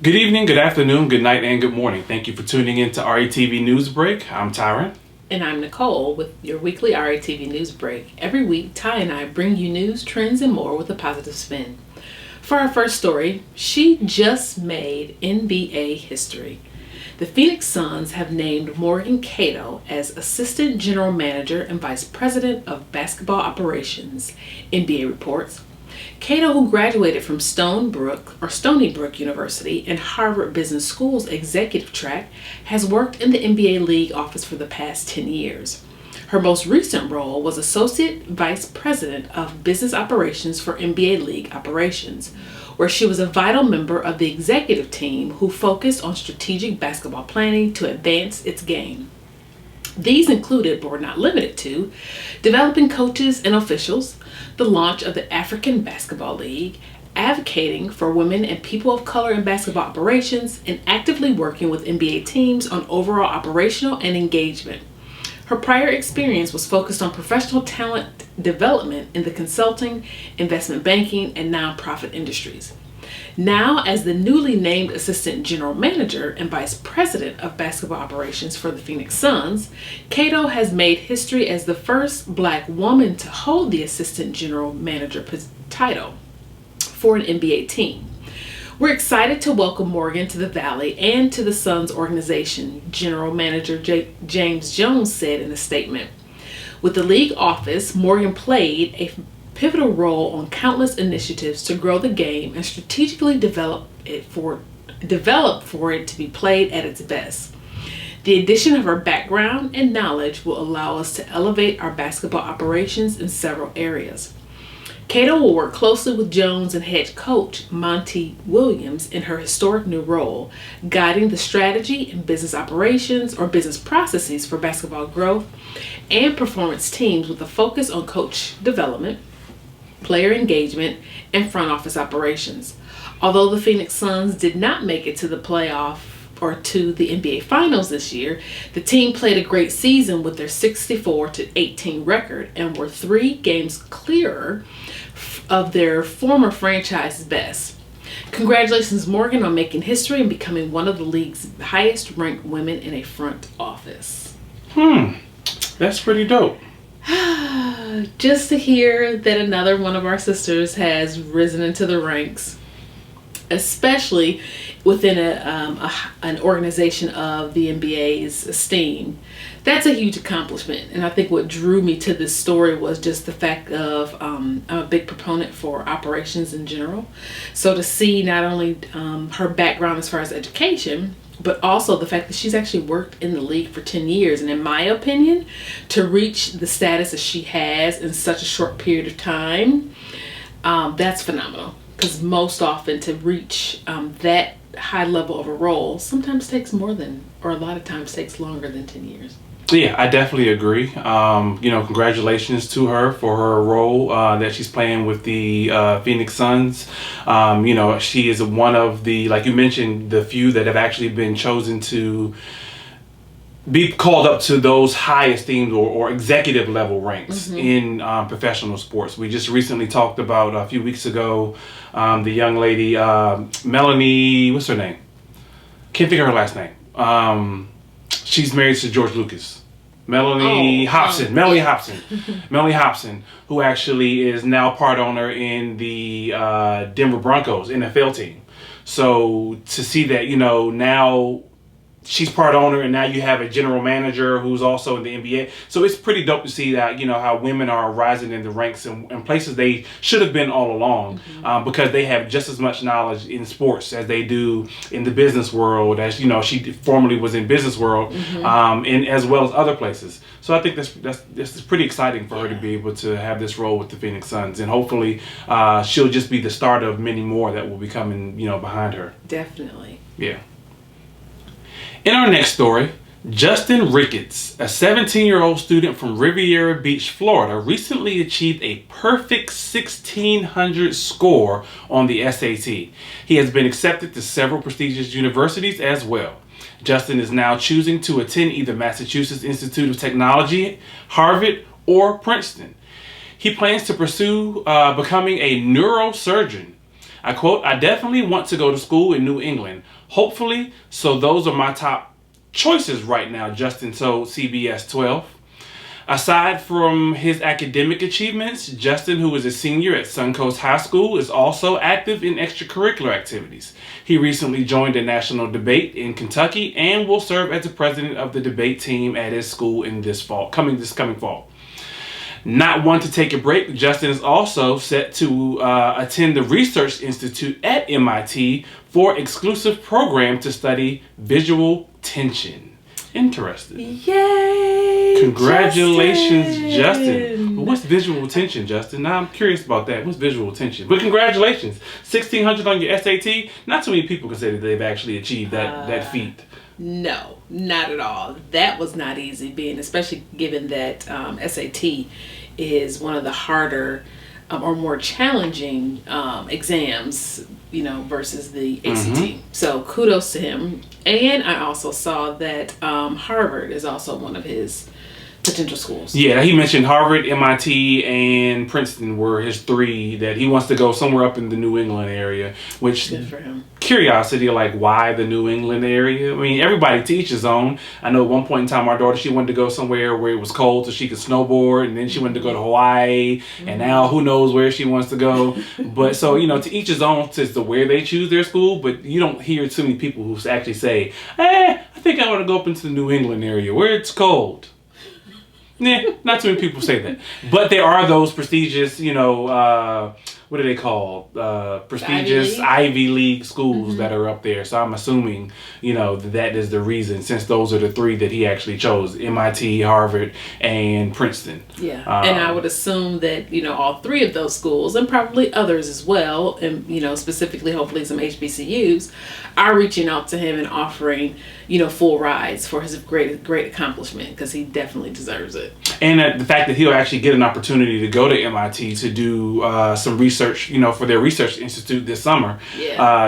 Good evening, good afternoon, good night, and good morning. Thank you for tuning in to RETV News Break. I'm Tyren. And I'm Nicole with your weekly RETV News Break. Every week, Ty and I bring you news, trends, and more with a positive spin. For our first story, she just made NBA history. The Phoenix Suns have named Morgan Cato as Assistant General Manager and Vice President of Basketball Operations, NBA reports. Cato, who graduated from Stony Brook University and Harvard Business School's executive track, has worked in the NBA League office for the past 10 years. Her most recent role was Associate Vice President of Business Operations for NBA League Operations, where she was a vital member of the executive team who focused on strategic basketball planning to advance its game. These included, but were not limited to, developing coaches and officials, the launch of the African Basketball League, advocating for women and people of color in basketball operations, and actively working with NBA teams on overall operational and engagement. Her prior experience was focused on professional talent development in the consulting, investment banking, and nonprofit industries. Now, as the newly named Assistant General Manager and Vice President of Basketball Operations for the Phoenix Suns, Cato has made history as the first Black woman to hold the Assistant General Manager title for an NBA team. We're excited to welcome Morgan to the Valley and to the Suns organization, General Manager James Jones said in a statement. With the league office, Morgan played a pivotal role on countless initiatives to grow the game and strategically develop for it to be played at its best. The addition of her background and knowledge will allow us to elevate our basketball operations in several areas. Cato will work closely with Jones and head coach Monty Williams in her historic new role, guiding the strategy and business operations or business processes for basketball growth and performance teams with a focus on coach development, player engagement, and front office operations. Although the Phoenix Suns did not make it to the playoff or to the NBA Finals this year, the team played a great season with their 64-18 record and were 3 games clearer of their former franchise best. Congratulations, Morgan, on making history and becoming one of the league's highest ranked women in a front office. That's pretty dope. Just to hear that another one of our sisters has risen into the ranks, especially within an organization of the NBA's esteem, that's a huge accomplishment. And I think what drew me to this story was just the fact of I'm a big proponent for operations in general. So to see not only her background as far as education, but also the fact that she's actually worked in the league for 10 years. And in my opinion, to reach the status that she has in such a short period of time, that's phenomenal. Because most often to reach that high level of a role sometimes takes more than, or a lot of times takes longer than 10 years. Yeah, I definitely agree. Congratulations to her for her role that she's playing with the Phoenix Suns. She is one of the, like you mentioned, the few that have actually been chosen to be called up to those high esteemed or executive level ranks in professional sports. We just recently talked about a few weeks ago the young lady, Melanie, what's her name? Can't think of her last name. She's married to George Lucas. Melanie Hobson, who actually is now part owner in the Denver Broncos NFL team. So to see that, now she's part owner, and now you have a general manager who's also in the NBA. So it's pretty dope to see that, how women are rising in the ranks and places they should have been all along, because they have just as much knowledge in sports as they do in the business world, as, she formerly was in business world, and as well as other places. So I think that's pretty exciting for her to be able to have this role with the Phoenix Suns, and hopefully she'll just be the start of many more that will be coming, behind her. Definitely. Yeah. In our next story, Justin Ricketts, a 17-year-old student from Riviera Beach, Florida, recently achieved a perfect 1600 score on the SAT. He has been accepted to several prestigious universities as well. Justin is now choosing to attend either Massachusetts Institute of Technology, Harvard, or Princeton. He plans to pursue becoming a neurosurgeon. I quote, "I definitely want to go to school in New England. hopefully. So those are my top choices right now, Justin told CBS 12. Aside from his academic achievements, Justin, who is a senior at Suncoast High School, is also active in extracurricular activities. He recently joined a national debate in Kentucky and will serve as the president of the debate team at his school in this coming fall. Not one to take a break, Justin is also set to attend the Research Institute at MIT for exclusive program to study visual tension. Interesting. Yay! Congratulations, Justin. But what's visual tension, Justin? Now I'm curious about that. What's visual tension? But congratulations. 1,600 on your SAT. Not too many people can say that they've actually achieved that feat. No, not at all. That was not easy, especially given that SAT is one of the harder or more challenging exams, versus the ACT. So kudos to him. And I also saw that Harvard is also one of his potential schools. Yeah, he mentioned Harvard, MIT, and Princeton were his three that he wants to go somewhere up in the New England area, which good for him. Curiosity, like why the New England area? I mean, everybody to each his own. I know at one point in time, our daughter, she wanted to go somewhere where it was cold so she could snowboard, and then she wanted to go to Hawaii, and now who knows where she wants to go. But so, to each his own as to where they choose their school, but you don't hear too many people who actually say, I think I want to go up into the New England area where it's cold. Nah, not too many people say that. But there are those prestigious, what are they called? Prestigious Ivy League schools that are up there. So I'm assuming, that is the reason, since those are the three that he actually chose: MIT, Harvard, and Princeton. Yeah. And I would assume that, all three of those schools, and probably others as well, and, specifically hopefully some HBCUs, are reaching out to him and offering, full rides for his great accomplishment, because he definitely deserves it. And the fact that he'll actually get an opportunity to go to MIT to do some research, for their research institute this summer,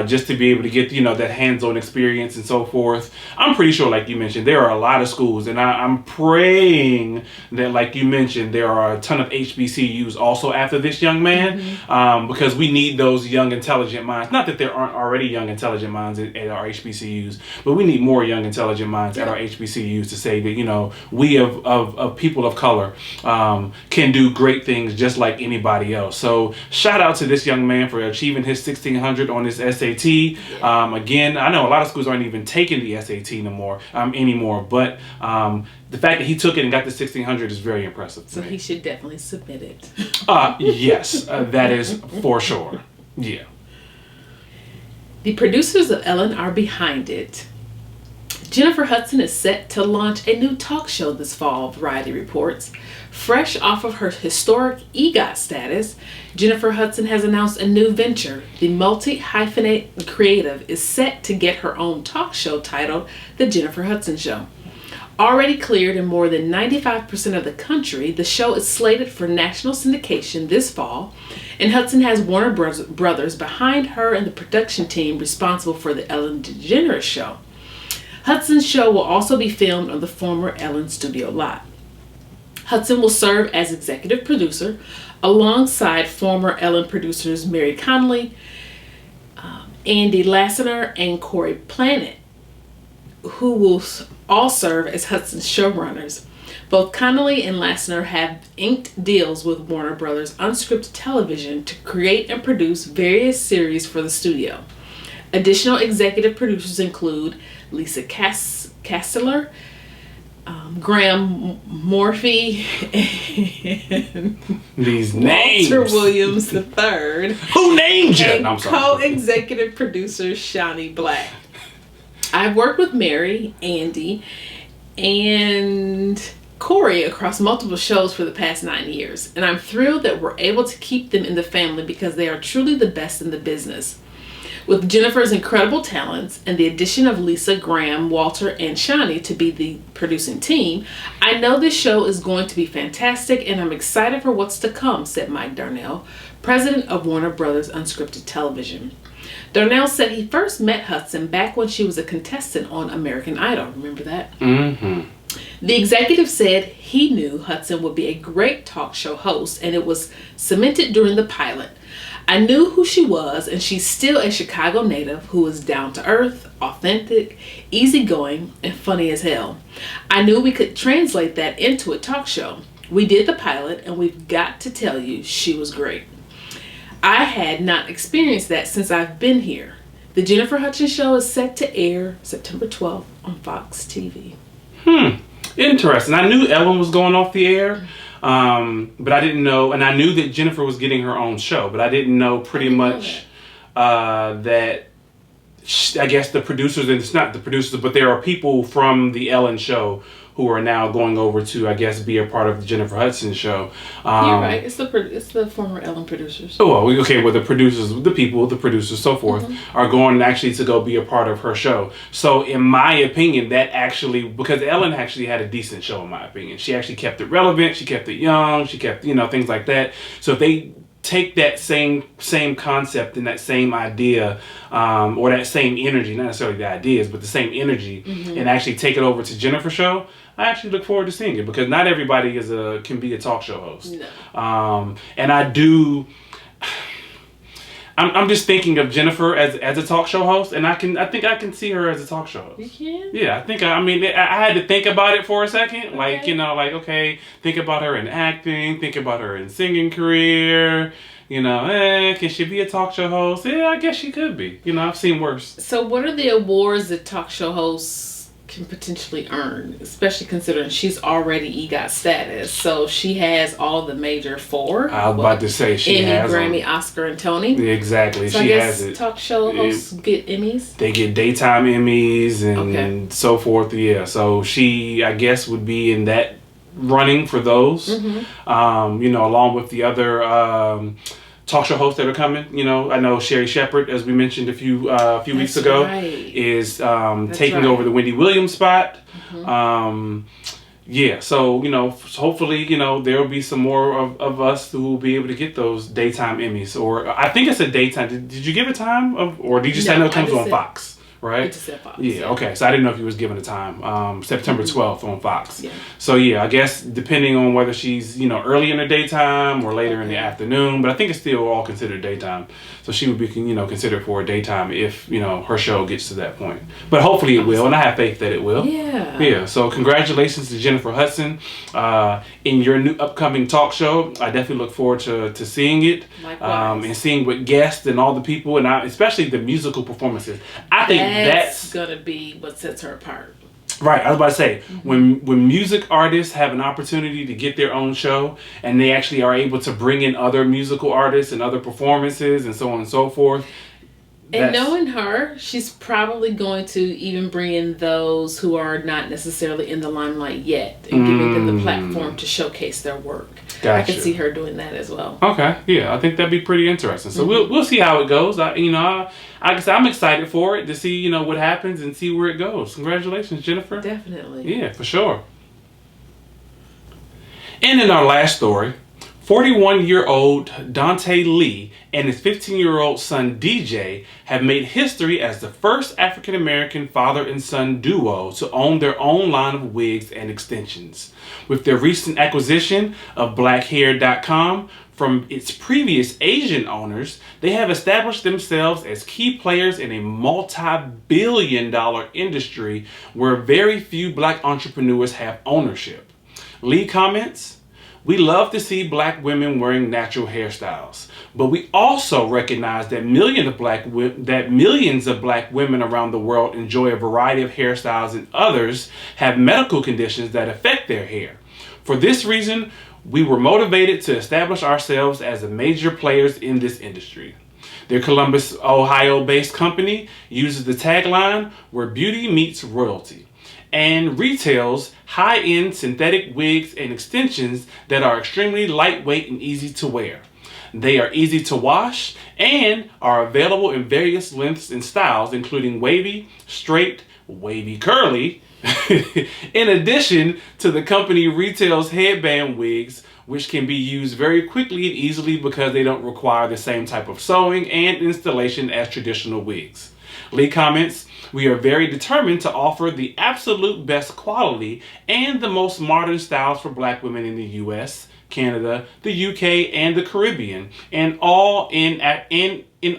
just to be able to get, that hands-on experience and so forth. I'm pretty sure, like you mentioned, there are a lot of schools, and I'm praying that, like you mentioned, there are a ton of HBCUs also after this young man, because we need those young, intelligent minds. Not that there aren't already young, intelligent minds at our HBCUs, but we need more young, intelligent minds at our HBCUs to say that, we of people of color can do great things just like anybody else. So shout out to this young man for achieving his 1,600 on his SAT. Again, I know a lot of schools aren't even taking the SAT anymore, but the fact that he took it and got the 1,600 is very impressive. So he should definitely submit it. Yes, that is for sure. Yeah. The producers of Ellen are behind it. Jennifer Hudson is set to launch a new talk show this fall, Variety reports. Fresh off of her historic EGOT status, Jennifer Hudson has announced a new venture. The multi-hyphenate creative is set to get her own talk show titled The Jennifer Hudson Show. Already cleared in more than 95% of the country, the show is slated for national syndication this fall, and Hudson has Warner Brothers behind her and the production team responsible for the Ellen DeGeneres Show. Hudson's show will also be filmed on the former Ellen studio lot. Hudson will serve as executive producer alongside former Ellen producers Mary Connolly, Andy Lassiter, and Corey Planet, who will all serve as Hudson's showrunners. Both Connolly and Lassiter have inked deals with Warner Brothers Unscripted Television to create and produce various series for the studio. Additional executive producers include Lisa Kasteler, Graham Morphy, and these names. Walter Williams III. Who named you? And co-executive producer Shawnee Black. I've worked with Mary, Andy, and Corey across multiple shows for the past 9 years, and I'm thrilled that we're able to keep them in the family because they are truly the best in the business. With Jennifer's incredible talents and the addition of Lisa, Graham, Walter, and Shawnee to be the producing team, I know this show is going to be fantastic, and I'm excited for what's to come, said Mike Darnell, president of Warner Brothers Unscripted Television. Darnell said he first met Hudson back when she was a contestant on American Idol. Remember that? Mm-hmm. The executive said he knew Hudson would be a great talk show host, and it was cemented during the pilot. I knew who she was, and she's still a Chicago native who is down to earth, authentic, easygoing, and funny as hell. I knew we could translate that into a talk show. We did the pilot, and we've got to tell you, she was great. I had not experienced that since I've been here. The Jennifer Hudson Show is set to air September 12th on Fox TV. Interesting. I knew Ellen was going off the air, but I didn't know, and I knew that Jennifer was getting her own show, but I didn't know pretty much that I guess the producers, and it's not the producers, but there are people from the Ellen show who are now going over to, I guess, be a part of the Jennifer Hudson show. You're right. It's the former Ellen producers. Oh, well, okay. Well, the producers, the people, the producers, so forth, are going actually to go be a part of her show. So, in my opinion, that actually, because Ellen actually had a decent show, in my opinion. She actually kept it relevant. She kept it young. She kept, things like that. So, if they take that same concept and that same idea, or that same energy, not necessarily the ideas, but the same energy, and actually take it over to Jennifer's show, I actually look forward to seeing it, because not everybody can be a talk show host. No. And I do. I'm just thinking of Jennifer as a talk show host, and I think I can see her as a talk show host. You can? Yeah, I think I had to think about it for a second. Okay. Think about her in acting, think about her in singing career. Can she be a talk show host? Yeah, I guess she could be. I've seen worse. So what are the awards that talk show hosts can potentially earn, especially considering she's already EGOT status? So she has all the major four. I was about to say she has Emmy, Grammy, Oscar, and Tony. Exactly. So she I guess has it. Talk show hosts get Emmys. They get daytime Emmys and so forth. Yeah. So she, I guess, would be in that running for those. Along with the other talk show hosts that are coming. I know Sherry Shepherd, as we mentioned a few weeks ago, is taking over the Wendy Williams spot. So hopefully there will be some more of us who will be able to get those daytime Emmys, or I think it's a daytime. Did you give a time or did you say it comes on Fox? Right? It just said Fox. Yeah, okay. So I didn't know if you was given a time. September 12th on Fox. Yeah. So I guess depending on whether she's, early in the daytime or later in the afternoon, but I think it's still all considered daytime. So she would be, considered for a daytime if, her show gets to that point. But hopefully it will, and I have faith that it will. Yeah. Yeah. So congratulations to Jennifer Hudson in your new upcoming talk show. I definitely look forward to seeing it. Likewise. And seeing what guests and all the people, and especially the musical performances. I think that's gonna be what sets her apart. Right, I was about to say, when music artists have an opportunity to get their own show, and they actually are able to bring in other musical artists and other performances and so on and so forth. And knowing her, she's probably going to even bring in those who are not necessarily in the limelight yet, and giving them the platform to showcase their work. Gotcha. I can see her doing that as well. Okay, yeah, I think that'd be pretty interesting. So we'll see how it goes. I'm excited for it to see what happens and see where it goes. Congratulations, Jennifer. Definitely. Yeah, for sure. And in our last story, 41-year-old Dante Lee and his 15-year-old son DJ have made history as the first African-American father and son duo to own their own line of wigs and extensions. With their recent acquisition of blackhair.com from its previous Asian owners, they have established themselves as key players in a multi-billion-dollar industry where very few black entrepreneurs have ownership. Lee comments, "We love to see black women wearing natural hairstyles, but we also recognize that millions of black women around the world enjoy a variety of hairstyles, and others have medical conditions that affect their hair. For this reason, we were motivated to establish ourselves as the major players in this industry." Their Columbus, Ohio-based company uses the tagline, "Where beauty meets royalty," and retails high-end synthetic wigs and extensions that are extremely lightweight and easy to wear. They are easy to wash and are available in various lengths and styles, including wavy, straight, wavy curly. In addition to the company retails headband wigs, which can be used very quickly and easily because they don't require the same type of sewing and installation as traditional wigs. Lee comments, We are very determined to offer the absolute best quality and the most modern styles for Black women in the U.S., Canada, the UK, and the Caribbean, and all in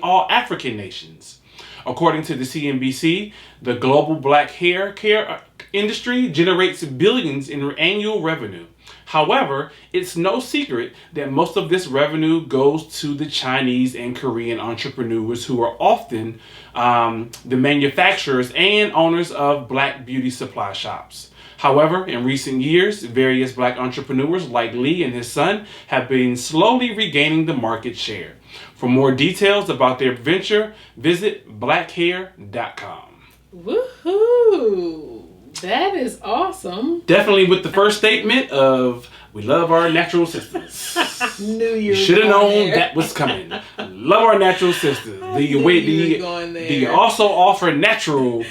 all African nations. According to the CNBC, the global Black hair care industry generates billions in annual revenue. However, it's no secret that most of this revenue goes to the Chinese and Korean entrepreneurs who are often the manufacturers and owners of Black beauty supply shops. However, in recent years, various Black entrepreneurs like Lee and his son have been slowly regaining the market share. For more details about their venture, visit blackhair.com. Woohoo! That is awesome. Definitely with the first statement of we love our natural sisters. Knew you should have known that was coming. Love our natural sisters. Do you also offer natural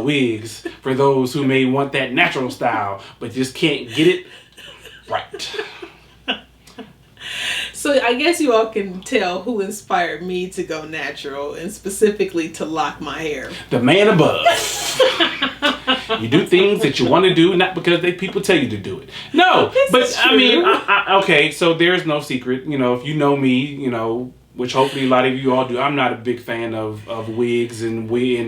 wigs for those who may want that natural style but just can't get it right? So I guess you all can tell who inspired me to go natural and specifically to lock my hair. The man above. You do things that you want to do, not because people tell you to do it. No, but I mean, okay, so there's no secret. You know, if you know me, you know, which hopefully a lot of you all do, I'm not a big fan of wigs and weaves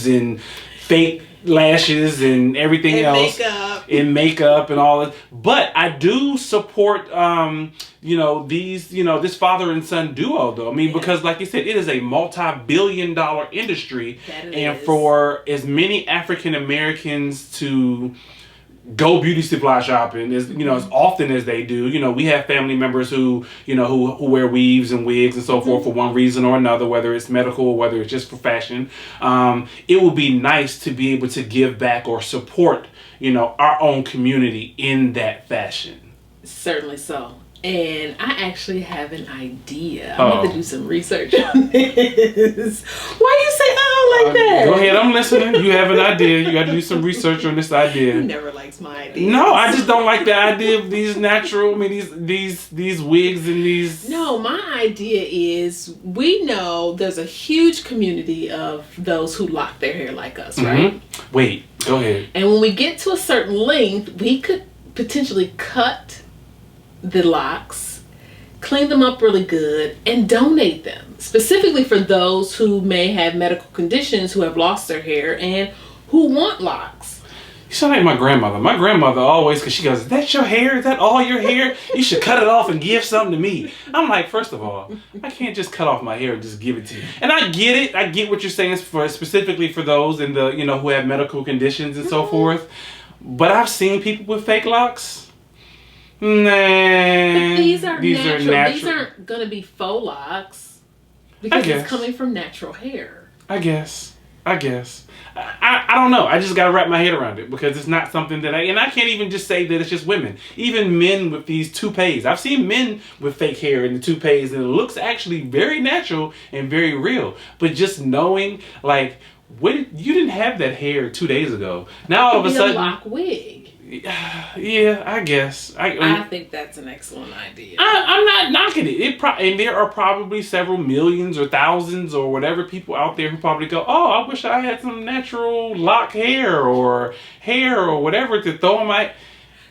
and fake lashes and everything else. Makeup and all that. But I do support this father and son duo though. I mean, because like you said, it is a multi-billion-dollar industry, and for as many African Americans to go beauty supply shopping as often as they do. You know, we have family members who wear weaves and wigs and so forth for one reason or another, whether it's medical or whether it's just for fashion. It would be nice to be able to give back or support, our own community in that fashion. Certainly so. And I actually have an idea. I'm going to do some research on this. Why you say like that? Go ahead, I'm listening. You have an idea. You got to do some research on this idea. He never likes my ideas. No, I just don't like the idea of these natural, these wigs and these. No, my idea is we know there's a huge community of those who lock their hair like us, right? Wait, go ahead. And when we get to a certain length, we could potentially cut the locks, clean them up really good, and donate them specifically for those who may have medical conditions, who have lost their hair, and who want locks. You sound like my grandmother. My grandmother always, because she goes, "Is that your hair? Is that all your hair? You should cut it off and give something to me." I'm like, first of all, I can't just cut off my hair and just give it to you. And I get it. I get what you're saying specifically for those in the who have medical conditions and so forth. But I've seen people with fake locks. Nah, but these are natural. These aren't gonna be faux locks because it's coming from natural hair. I guess. I don't know. I just gotta wrap my head around it because it's not something that I can't even just say that it's just women. Even men with these toupees. I've seen men with fake hair in the toupees and it looks actually very natural and very real. But just knowing, like, you didn't have that hair 2 days ago. Now all of a sudden, a lock wig. Yeah, I guess. I think that's an excellent idea. I'm not knocking it. And there are probably several millions or thousands or whatever people out there who probably go, "Oh, I wish I had some natural lock hair or whatever to throw on my."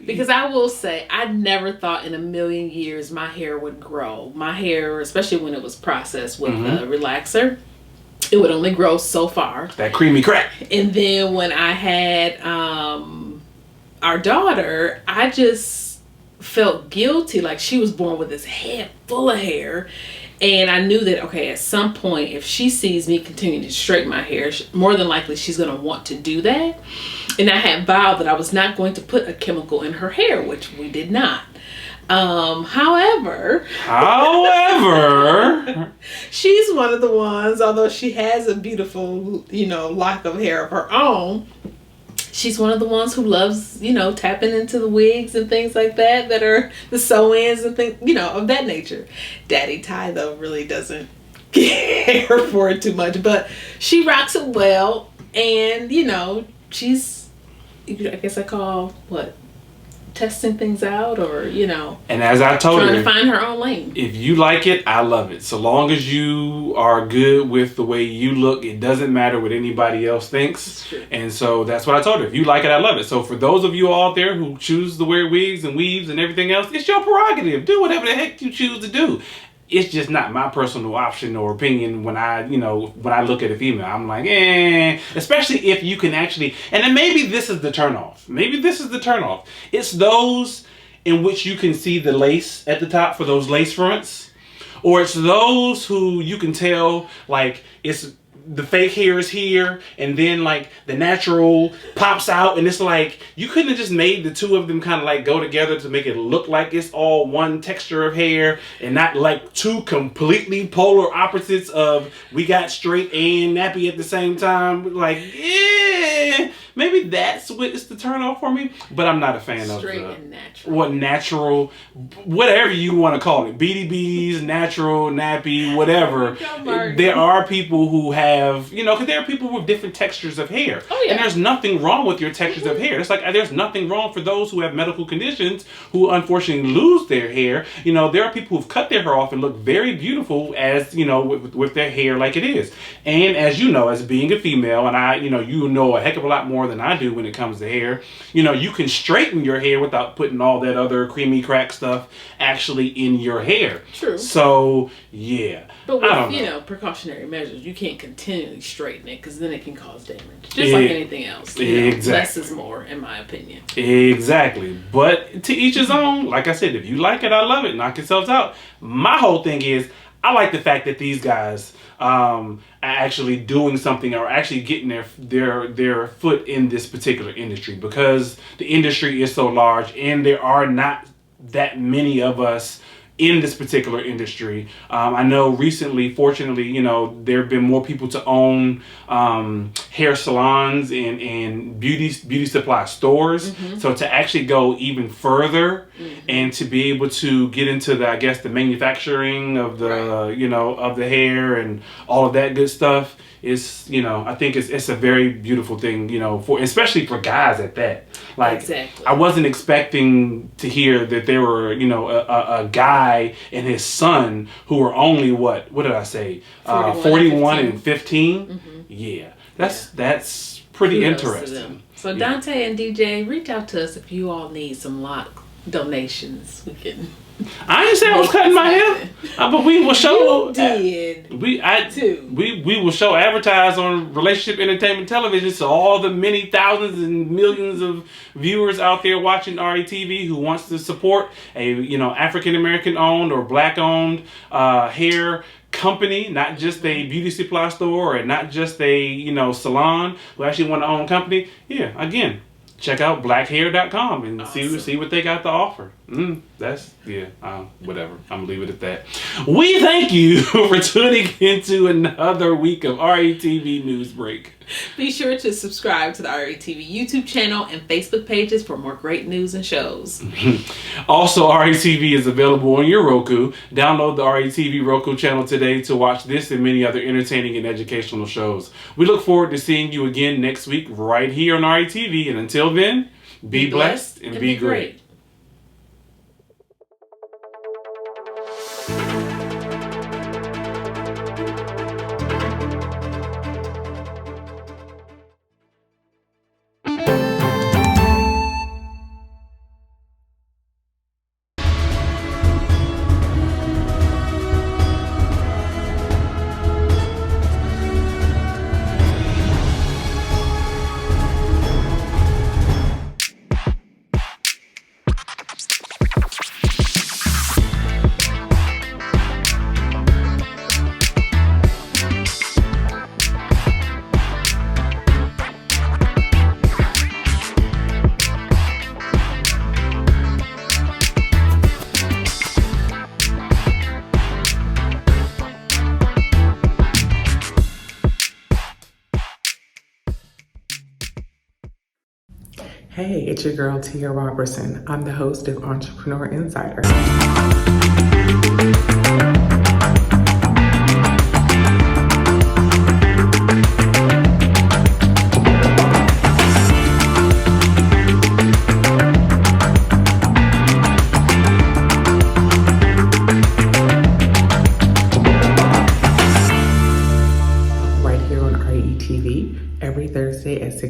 Because I will say, I never thought in a million years my hair would grow. My hair, especially when it was processed with a relaxer, it would only grow so far. That creamy crack. And then when I had our daughter, I just felt guilty, like she was born with this head full of hair, and I knew that at some point if she sees me continuing to straighten my hair, more than likely she's going to want to do that. And I had vowed that I was not going to put a chemical in her hair, which we did not. However, she's one of the ones, although she has a beautiful lock of hair of her own, she's one of the ones who loves, tapping into the wigs and things like that are the sew-ins and things, of that nature. Daddy Ty, though, really doesn't care for it too much, but she rocks it well. And, she's, I guess I call, testing things out, or And as I told trying her, to find her own lane. if you like it, I love it. So long as you are good with the way you look, it doesn't matter what anybody else thinks. That's true. And so that's what I told her. If you like it, I love it. So for those of you out there who choose to wear wigs and weaves and everything else, it's your prerogative. Do whatever the heck you choose to do. It's just not my personal option or opinion when I look at a female. I'm like, especially if you can actually, and then maybe this is the turnoff. It's those in which you can see the lace at the top for those lace fronts. Or it's those who you can tell, like, it's the fake hair is here and then like the natural pops out, and it's like you couldn't have just made the two of them kind of like go together to make it look like it's all one texture of hair and not like two completely polar opposites of we got straight and nappy at the same time. Like, maybe that's what is the turn off for me, but I'm not a fan of straight and natural. What natural, whatever you want to call it, BDBs, natural, nappy, whatever. There are people who have, because there are people with different textures of hair. Oh, yeah. And there's nothing wrong with your textures of hair. It's like there's nothing wrong for those who have medical conditions who unfortunately lose their hair. There are people who've cut their hair off and look very beautiful as, with their hair like it is. And as you know, as being a female, and I, you know a heck of a lot more than I do when it comes to hair, you can straighten your hair without putting all that other creamy crack stuff actually in your hair. True. So, yeah. But with, precautionary measures, you can't continually straighten it because then it can cause damage. Just like anything else. Exactly. Less is more, in my opinion. Exactly. But to each his own. Like I said, if you like it, I love it. Knock yourselves out. My whole thing is, I like the fact that these guys are actually doing something or actually getting their foot in this particular industry, because the industry is so large and there are not that many of us in this particular industry. I know recently, fortunately, there have been more people to own hair salons and beauty supply stores. Mm-hmm. So to actually go even further and to be able to get into the manufacturing of the, of the hair and all of that good stuff is, I think it's a very beautiful thing, for especially for guys at that. Like, exactly. I wasn't expecting to hear that there were, a guy and his son who were only what did I say? 41 and 15. Mm-hmm. Yeah, that's pretty interesting. So Dante and DJ, reach out to us if you all need some lock donations. We can. I didn't say I was cutting my hair, but we will show. You did. We will show advertise on Relationship Entertainment Television, so all the many thousands and millions of viewers out there watching RETV who wants to support a African American owned or black owned hair company, not just a beauty supply store or not just a salon, who actually want to own a company. Yeah, again, check out blackhair.com and see what they got to offer. Whatever. I'm gonna leave it at that. We thank you for tuning into another week of RETV News Break. Be sure to subscribe to the RETV YouTube channel and Facebook pages for more great news and shows. Also, RETV is available on your Roku. Download the RETV Roku channel today to watch this and many other entertaining and educational shows. We look forward to seeing you again next week right here on RETV. And until then, be blessed and be great. Hey, it's your girl Tia Robertson. I'm the host of Entrepreneur Insider.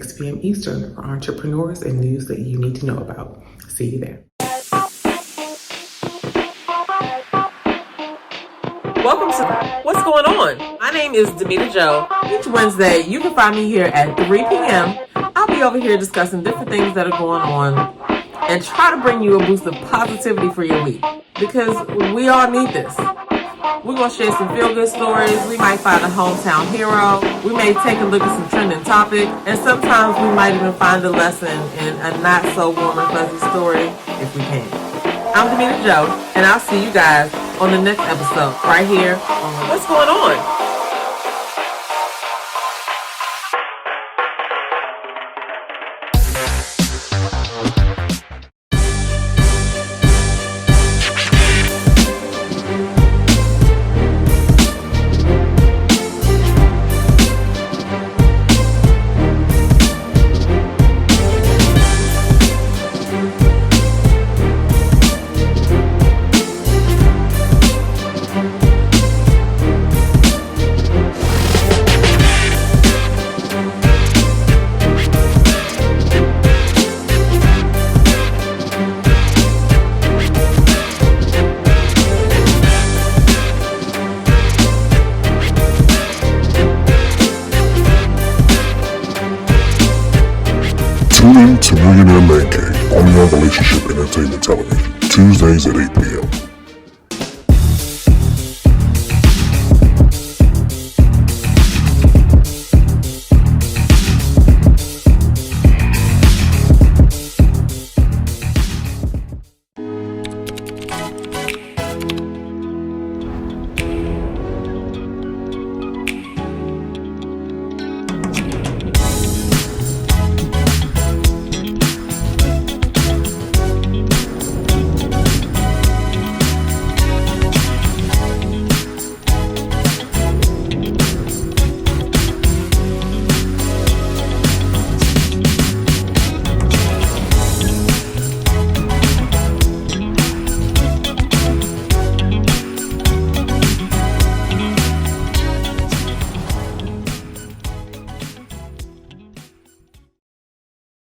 6 p.m. Eastern for entrepreneurs and news that you need to know about. See you there. Welcome to What's Going On? My name is Demita Joe. Each Wednesday, you can find me here at 3 p.m. I'll be over here discussing different things that are going on and try to bring you a boost of positivity for your week because we all need this. We're going to share some feel-good stories. We might find a hometown hero. We may take a look at some trending topic. And sometimes we might even find a lesson in a not-so-warm and fuzzy story if we can. I'm Demita Joe, and I'll see you guys on the next episode right here on What's Going On? Tune in to Millionaire Man Cave, only on Relationship Entertainment Television, Tuesdays at 8 p.m.